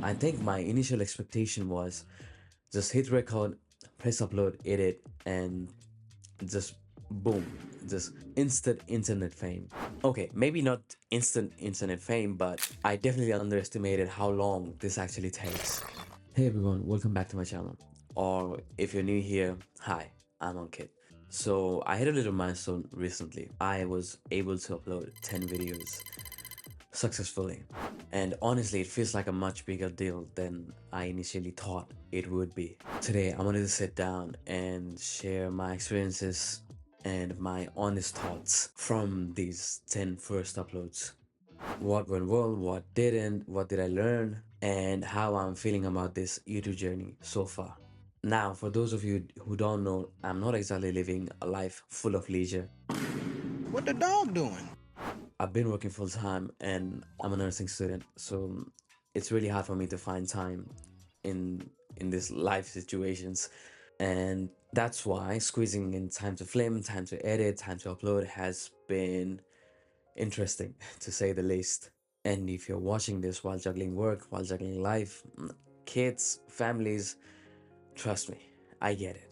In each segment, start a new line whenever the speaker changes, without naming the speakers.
I think my initial expectation was just hit record, press upload, edit, and just boom, just instant internet fame. Okay, maybe not instant internet fame, but I definitely underestimated how long this actually takes. Hey everyone, welcome back to my channel. Or if you're new here, hi, I'm Ankit. So I hit a little milestone recently. I was able to upload 10 videos successfully. And honestly, it feels like a much bigger deal than I initially thought it would be. Today, I wanted to sit down and share my experiences and my honest thoughts from these 10 first uploads. What went well, what didn't, what did I learn, and how I'm feeling about this YouTube journey so far. Now, for those of you who don't know, I'm not exactly living a life full of leisure.
What the dog doing?
I've been working full time and I'm a nursing student, so it's really hard for me to find time in this life situations. And that's why squeezing in time to film, time to edit, time to upload has been interesting to say the least. And if you're watching this while juggling work, while juggling life, kids, families, trust me, I get it.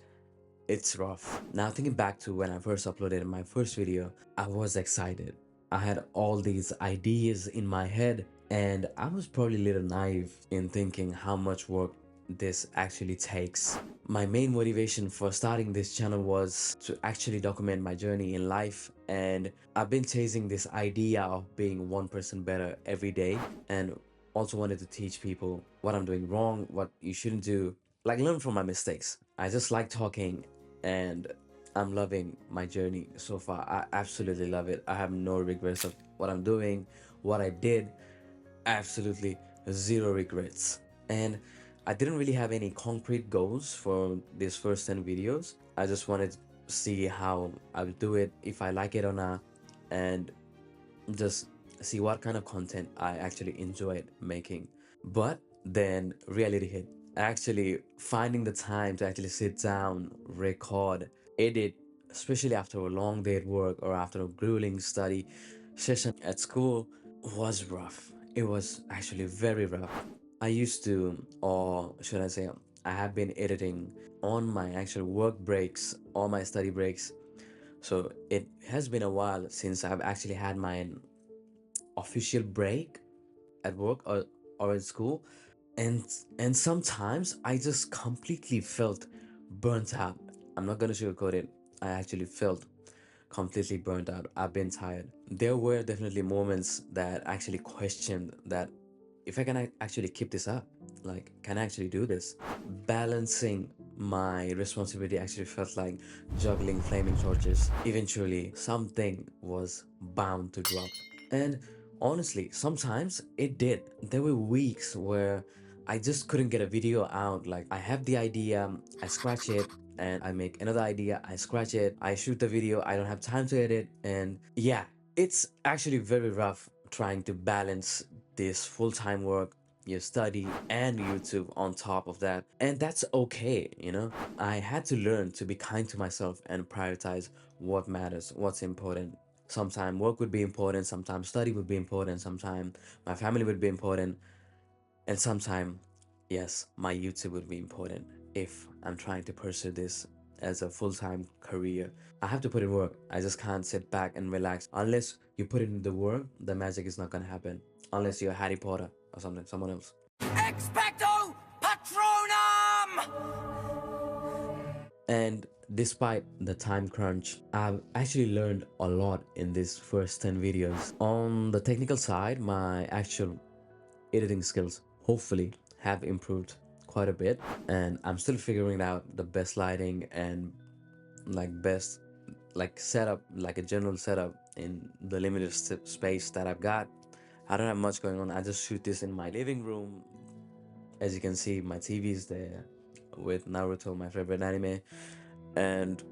It's rough. Now thinking back to when I first uploaded my first video, I was excited. I had all these ideas in my head and I was probably a little naive in thinking how much work this actually takes. My main motivation for starting this channel was to actually document my journey in life, and I've been chasing this idea of being 1% better every day, and also wanted to teach people what I'm doing wrong, what you shouldn't do, like learn from my mistakes. I just like talking and I'm loving my journey so far. I absolutely love it. I have no regrets of what I'm doing, what I did. Absolutely zero regrets. And I didn't really have any concrete goals for these first 10 videos. I just wanted to see how I would do it, if I like it or not, and just see what kind of content I actually enjoyed making. But then reality hit. Actually finding the time to actually sit down, record, edit, especially after a long day at work or after a grueling study session at school, was rough. It was actually very rough. I used to, or should I say, I have been editing on my actual work breaks or my study breaks. So it has been a while since I've actually had my official break at work or at school, and sometimes I just completely felt burnt out. I'm not gonna sugarcoat it. I actually felt completely burnt out. I've been tired. There were definitely moments that actually questioned that if I can actually keep this up, like can I actually do this? Balancing my responsibility actually felt like juggling flaming torches. Eventually something was bound to drop, and honestly sometimes it did. There were weeks where I just couldn't get a video out. Like I have the idea, I scratch it, and I make another idea, I scratch it, I shoot the video, I don't have time to edit, and yeah, it's actually very rough trying to balance this full-time work, your study, and YouTube on top of that. And that's okay, you know? I had to learn to be kind to myself and prioritize what matters, what's important. Sometimes work would be important, sometimes study would be important, sometimes my family would be important, and sometimes, yes, my YouTube would be important if I'm trying to pursue this as a full-time career. I have to put in work. I just can't sit back and relax. Unless you put in the work, the magic is not gonna happen. Unless you're Harry Potter or something, someone else.
Expecto Patronum!
And despite the time crunch, I've actually learned a lot in these first 10 videos. On the technical side, my actual editing skills hopefully have improved quite a bit, and I'm still figuring out the best lighting and best setup, like a general setup in the limited space that I've got. I don't have much going on. I just shoot this in my living room. As you can see, my TV is there with Naruto, my favorite anime, and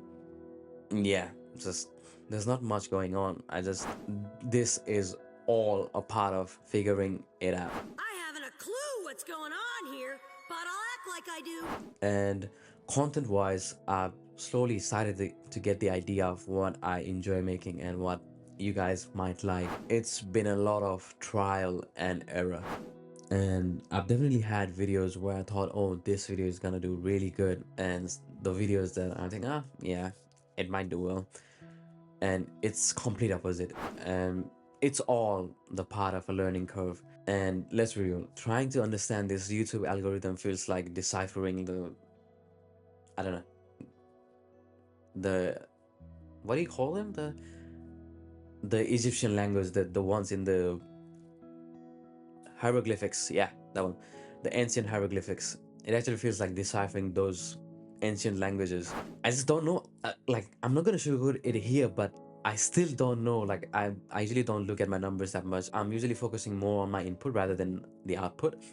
yeah, just there's not much going on. This is all a part of figuring it out.
I haven't a clue what's going on here, but I'll act like I do.
And content wise, I've slowly started to get the idea of what I enjoy making and what you guys might like. It's been a lot of trial and error. And I've definitely had videos where I thought, oh, this video is gonna do really good, and the videos that I think, yeah, it might do well, and it's complete opposite. And it's all the part of a learning curve. And let's be real, trying to understand this YouTube algorithm feels like deciphering the, I don't know, the, what do you call them, the Egyptian language, the ones in the hieroglyphics. Yeah, that one, the ancient hieroglyphics. It actually feels like deciphering those ancient languages. I just don't know, like, I'm not gonna sugarcoat it here, but I still don't know. Like, I usually don't look at my numbers that much. I'm usually focusing more on my input rather than the output.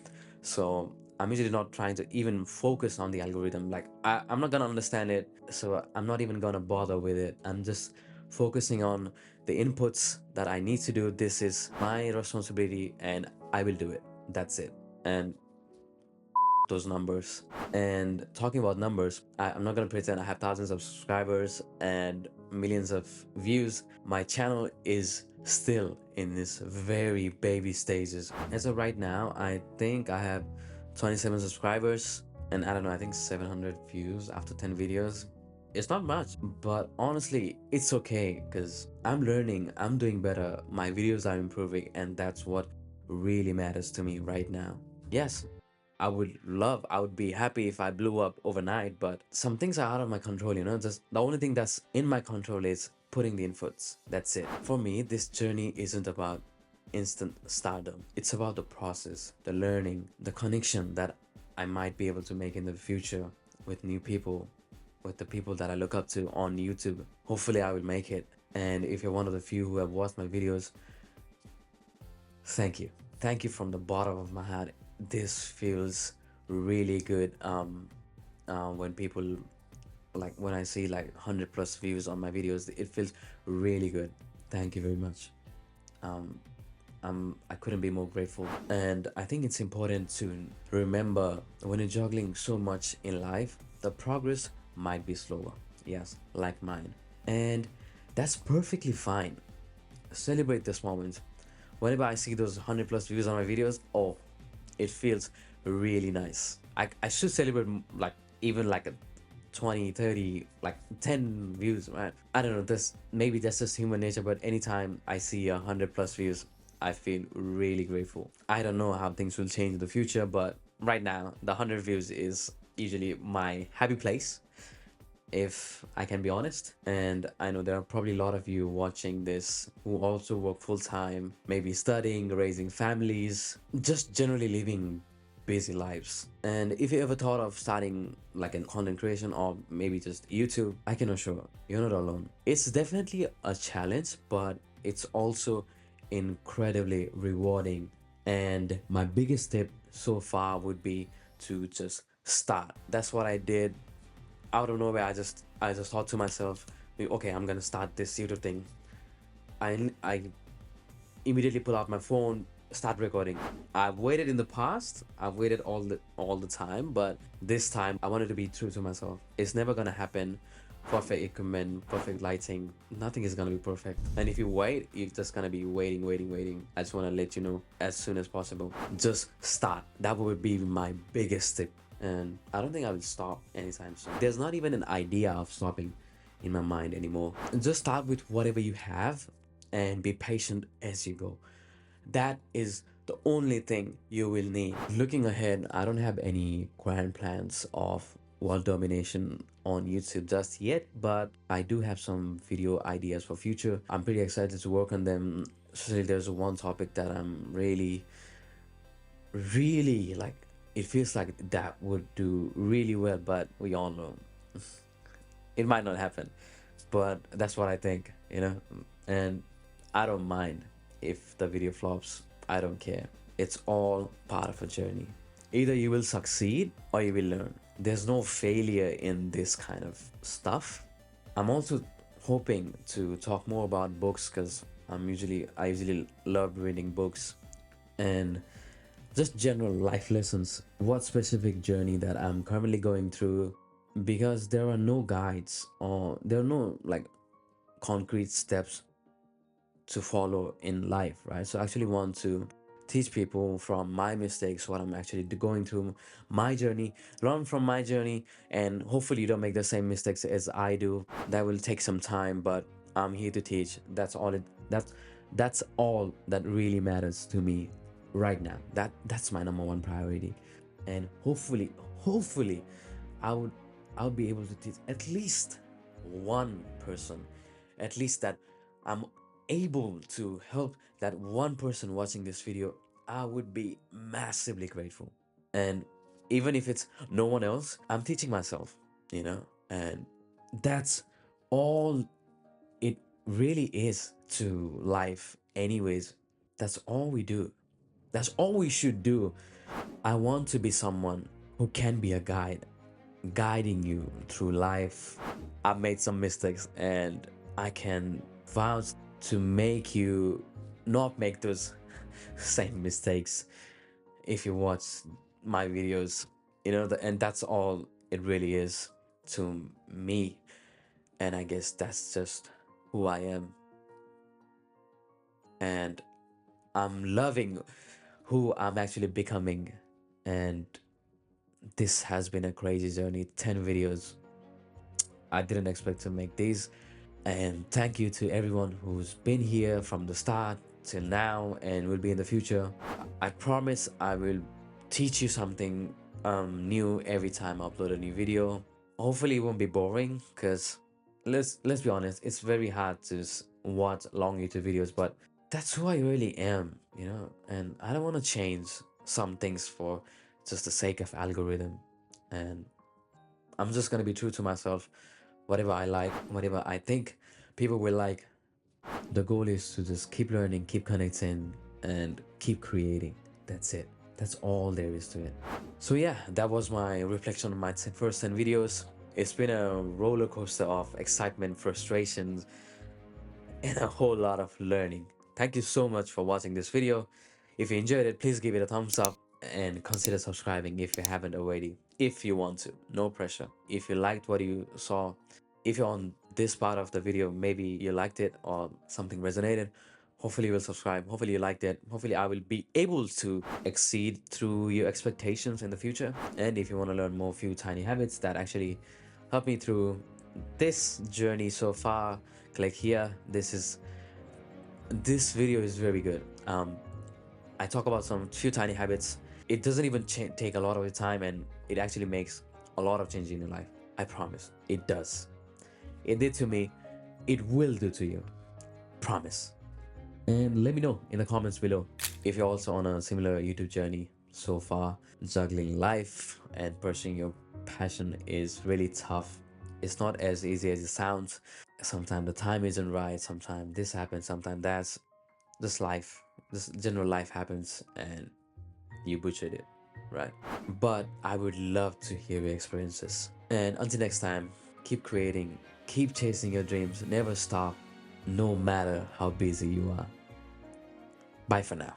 So I'm usually not trying to even focus on the algorithm. Like, I'm not gonna understand it, so I'm not even gonna bother with it. I'm just focusing on the inputs that I need to do. This is my responsibility, and I will do it. That's it. And those numbers. And talking about numbers, I'm not gonna pretend I have thousands of subscribers and millions of views. My channel is still in this very baby stages. As of right now, I think I have 27 subscribers and I don't know, I think 700 views after 10 videos. It's not much, but honestly, it's okay because I'm learning, I'm doing better, my videos are improving, and that's what really matters to me right now. Yes, I would be happy if I blew up overnight, but some things are out of my control, Just the only thing that's in my control is putting the inputs. That's it. For me, this journey isn't about instant stardom. It's about the process, the learning, the connection that I might be able to make in the future with new people, with the people that I look up to on YouTube. Hopefully, I will make it. And if you're one of the few who have watched my videos, thank you. Thank you from the bottom of my heart. This feels really good. When people, like, when I see like 100 plus views on my videos, it feels really good. Thank you very much. Um, I couldn't be more grateful. And I think it's important to remember when you're juggling so much in life, the progress might be slower. Yes, like mine. And that's perfectly fine. Celebrate this moment. Whenever I see those 100 plus views on my videos, oh, it feels really nice. I should celebrate like even like a 20, 30, like 10 views, right? I don't know, this maybe that's just human nature, but anytime I see 100 plus views, I feel really grateful. I don't know how things will change in the future, but right now the 100 views is usually my happy place, if I can be honest. And I know there are probably a lot of you watching this who also work full time, maybe studying, raising families, just generally living busy lives. And if you ever thought of starting like an content creation or maybe just YouTube, I can assure you're not alone. It's definitely a challenge, but it's also incredibly rewarding. And my biggest tip so far would be to just start. That's what I did out of nowhere. I just thought to myself, okay, I'm gonna start this YouTube thing. I immediately pull out my phone, start recording. I've waited in the past, I've waited all the time, but this time I wanted to be true to myself. It's never gonna happen. Perfect equipment, perfect lighting, nothing is gonna be perfect. And if you wait, you're just gonna be waiting, waiting, waiting. I just wanna let you know as soon as possible. Just start. That would be my biggest tip. And I don't think I will stop anytime soon. There's not even an idea of stopping in my mind anymore. Just start with whatever you have and be patient as you go. That is the only thing you will need. Looking ahead, I don't have any grand plans of world domination on YouTube just yet, but I do have some video ideas for future. I'm pretty excited to work on them. Especially there's one topic that I'm really like, it feels like that would do really well, but we all know it might not happen. But that's what I think. And I don't mind if the video flops. I don't care. It's all part of a journey. Either you will succeed or you will learn. There's no failure in this kind of stuff. I'm also hoping to talk more about books because I usually love reading books, and just general life lessons. What specific journey that I'm currently going through, because there are no guides or there are no like concrete steps to follow in life, right? So I actually want to teach people from my mistakes, what I'm actually going through, my journey, learn from my journey, and hopefully you don't make the same mistakes as I do. That will take some time, but I'm here to teach. That's all that really matters to me right now. That's my number one priority. And hopefully I would I would be able to teach at least one person, at least that I'm able to help that one person watching this video. I would be massively grateful. And even if it's no one else, I'm teaching myself, and that's all it really is to life, anyways. That's all we do. That's all we should do. I want to be someone who can be a guide, guiding you through life. I've made some mistakes, and I can vouch to make you not make those same mistakes if you watch my videos. And that's all it really is to me. And I guess that's just who I am. And I'm loving who I'm actually becoming. And this has been a crazy journey. 10 videos. I didn't expect to make these. And thank you to everyone who's been here from the start till now and will be in the future. I promise I will teach you something new every time I upload a new video. Hopefully it won't be boring, because let's be honest, it's very hard to watch long YouTube videos, but that's who I really am. And I don't want to change some things for just the sake of algorithm. And I'm just gonna be true to myself. Whatever I like, whatever I think people will like. The goal is to just keep learning, keep connecting, and keep creating. That's it. That's all there is to it. So yeah, that was my reflection on my first 10 videos. It's been a roller coaster of excitement, frustrations, and a whole lot of learning. Thank you so much for watching this video. If you enjoyed it, please give it a thumbs up and consider subscribing if you haven't already. If you want to, no pressure. If you liked what you saw, if you're on this part of the video, maybe you liked it or something resonated, hopefully you will subscribe. Hopefully you liked it. Hopefully I will be able to exceed through your expectations in the future. And if you want to learn more few tiny habits that actually help me through this journey so far, click here. This video is very good. I talk about some few tiny habits. It doesn't even take a lot of your time, and it actually makes a lot of change in your life. I promise. It does. It did to me. It will do to you. Promise. And let me know in the comments below if you're also on a similar YouTube journey so far. Juggling life and pursuing your passion is really tough. It's not as easy as it sounds. Sometimes the time isn't right. Sometimes this happens. Sometimes that's just life. This general life happens and you butchered it, right? But I would love to hear your experiences. And until next time, keep creating, keep chasing your dreams, never stop, no matter how busy you are. Bye for now.